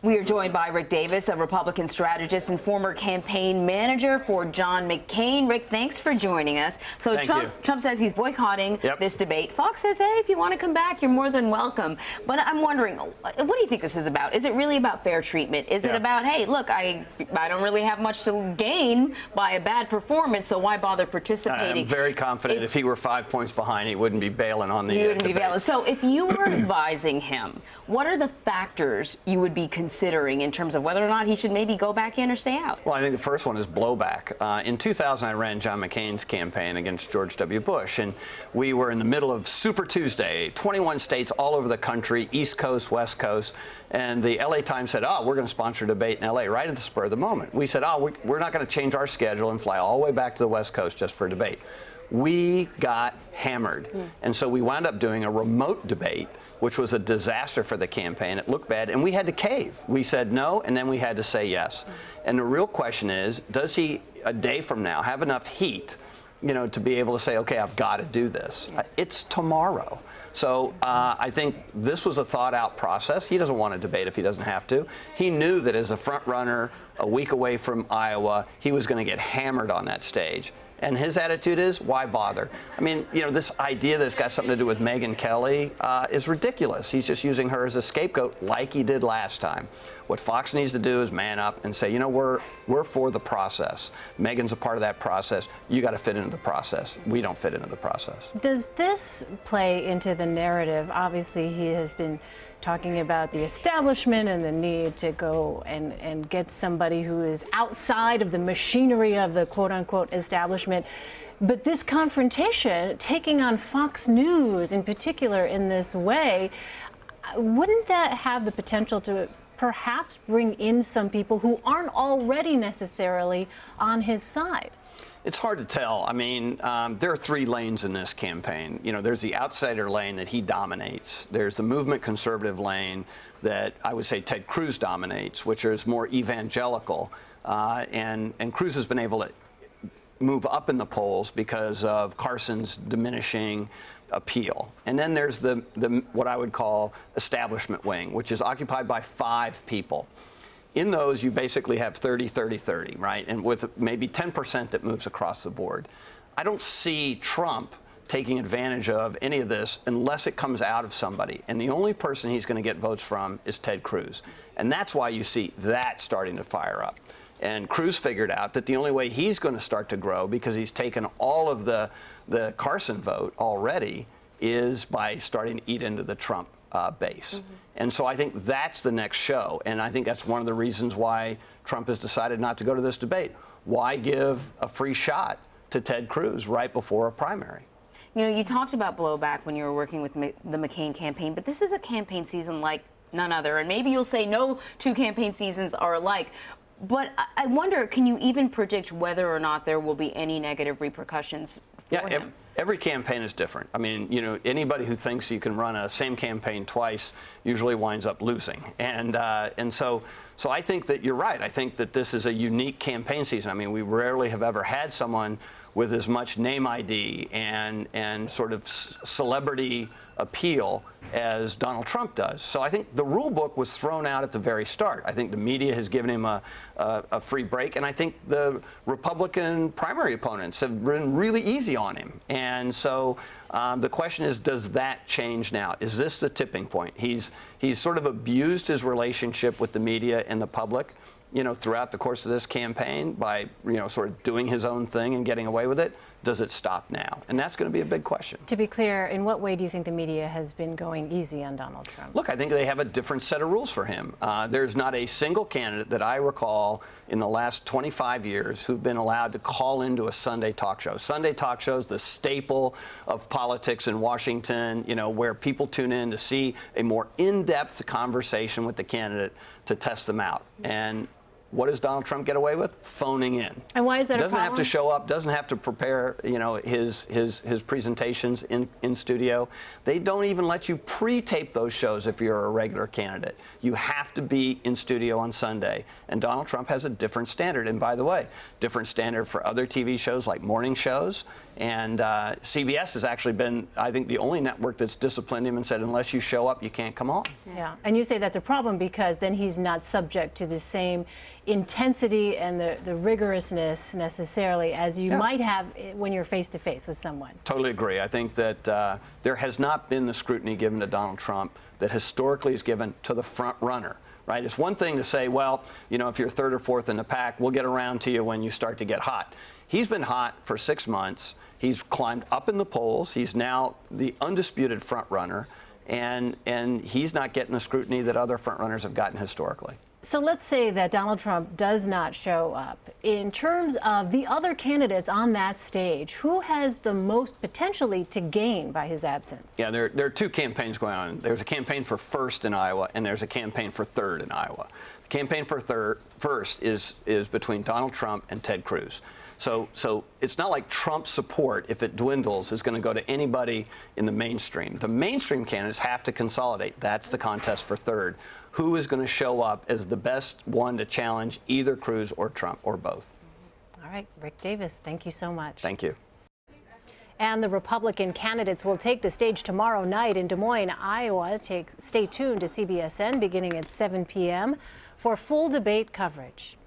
We are joined by Rick Davis, a Republican strategist and former campaign manager for John McCain. Rick, thanks for joining us. So Trump says he's boycotting this debate. Fox says, hey, if you want to come back, you're more than welcome. But I'm wondering, what do you think this is about? Is it really about fair treatment? Is it about, hey, look, I don't really have much to gain by a bad performance, so why bother participating? I'm very confident if he were 5 points behind, he wouldn't be bailing on the debate. So if you were advising him, what are the factors you would be considering in terms of whether or not he should maybe go back in or stay out? Well, I think the first one is blowback. In 2000, I ran John McCain's campaign against George W. Bush, and we were in the middle of Super Tuesday, 21 states all over the country, East Coast, West Coast, and the LA Times said, oh, we're going to sponsor a debate in LA right at the spur of the moment. We said, oh, we're not going to change our schedule and fly all the way back to the West Coast just for a debate. We got hammered. And so we wound up doing a remote debate, which was a disaster for the campaign. It looked bad, and we had to cave. We said no, and then we had to say yes. And the real question is, does he, a day from now, have enough heat, to be able to say, okay, I've got to do this? It's tomorrow. So I think this was a thought-out process. He doesn't want to debate if he doesn't have to. He knew that as a front runner, a week away from Iowa, he was going to get hammered on that stage. And his attitude is, why bother? I mean, this idea that it's got something to do with Megyn Kelly is ridiculous. He's just using her as a scapegoat like he did last time. What Fox needs to do is man up and say, we're for the process. Megyn's a part of that process. You got to fit into the process. We don't fit into the process. Does this play into the narrative? Obviously, he has been talking about the establishment and the need to go and get somebody who is outside of the machinery of the quote-unquote establishment. But this confrontation, taking on Fox News in particular in this way, wouldn't that have the potential to perhaps bring in some people who aren't already necessarily on his side? It's hard to tell. I mean, there are three lanes in this campaign. There's the outsider lane that he dominates. There's the movement conservative lane that I would say Ted Cruz dominates, which is more evangelical. And Cruz has been able to move up in the polls because of Carson's diminishing appeal. And then there's the what I would call establishment wing, which is occupied by 5 people. In those, you basically have 30, 30, 30, right? And with maybe 10% that moves across the board. I don't see Trump taking advantage of any of this unless it comes out of somebody. And the only person he's going to get votes from is Ted Cruz. And that's why you see that starting to fire up. And Cruz figured out that the only way he's going to start to grow, because he's taken all of the Carson vote already, is by starting to eat into the Trump base. And so I think that's the next show. And I think that's one of the reasons why Trump has decided not to go to this debate. Why give a free shot to Ted Cruz right before a primary? You talked about blowback when you were working with the McCain campaign, but this is a campaign season like none other. And maybe you'll say no two campaign seasons are alike. But I wonder, can you even predict whether or not there will be any negative repercussions for him? Every campaign is different. I mean, anybody who thinks you can run a same campaign twice usually winds up losing. And so I think that you're right. I think that this is a unique campaign season. I mean, we rarely have ever had someone with as much name ID and sort of celebrity appeal as Donald Trump does. So I think the rule book was thrown out at the very start. I think the media has given him a free break, and I think the Republican primary opponents have been really easy on him. And so the question is, does that change now? Is this the tipping point? He's sort of abused his relationship with the media and the public, throughout the course of this campaign by, sort of doing his own thing and getting away with it. Does it stop now? And that's going to be a big question. To be clear, in what way do you think the media has been going easy on Donald Trump? Look, I think they have a different set of rules for him. There's not a single candidate that I recall in the last 25 years who've been allowed to call into a Sunday talk show. Sunday talk shows, the staple of politics in Washington, where people tune in to see a more in-depth conversation with the candidate to test them out. And What does Donald Trump get away with? Phoning in. And why is that a doesn't problem? have to show up, doesn't have to prepare, his presentations in studio. They don't even let you pre-tape those shows if you're a regular candidate. You have to be in studio on Sunday. And Donald Trump has a different standard. And by the way, different standard for other TV shows like morning shows. And CBS has actually been, I think, the only network that's disciplined him and said, unless you show up, you can't come on. Yeah, and you say that's a problem because then he's not subject to the same intensity and the rigorousness necessarily as you might have when you're face to face with someone. Totally agree. I think that there has not been the scrutiny given to Donald Trump that historically is given to the front runner. Right? It's one thing to say, well, if you're third or fourth in the pack, we'll get around to you when you start to get hot. He's been hot for 6 months. He's climbed up in the polls. He's now the undisputed front runner, and he's not getting the scrutiny that other front runners have gotten historically. So let's say that Donald Trump does not show up. In terms of the other candidates on that stage, who has the most potentially to gain by his absence? Yeah, there are two campaigns going on. There's a campaign for first in Iowa, and there's a campaign for third in Iowa. The campaign for first is between Donald Trump and Ted Cruz. So it's not like Trump's support, if it dwindles, is going to go to anybody in the mainstream. The mainstream candidates have to consolidate. That's the contest for third. Who is going to show up as the best one to challenge either Cruz or Trump or both? All right, Rick Davis, thank you so much. Thank you. And the Republican candidates will take the stage tomorrow night in Des Moines, Iowa. Stay tuned to CBSN beginning at 7 p.m. for full debate coverage.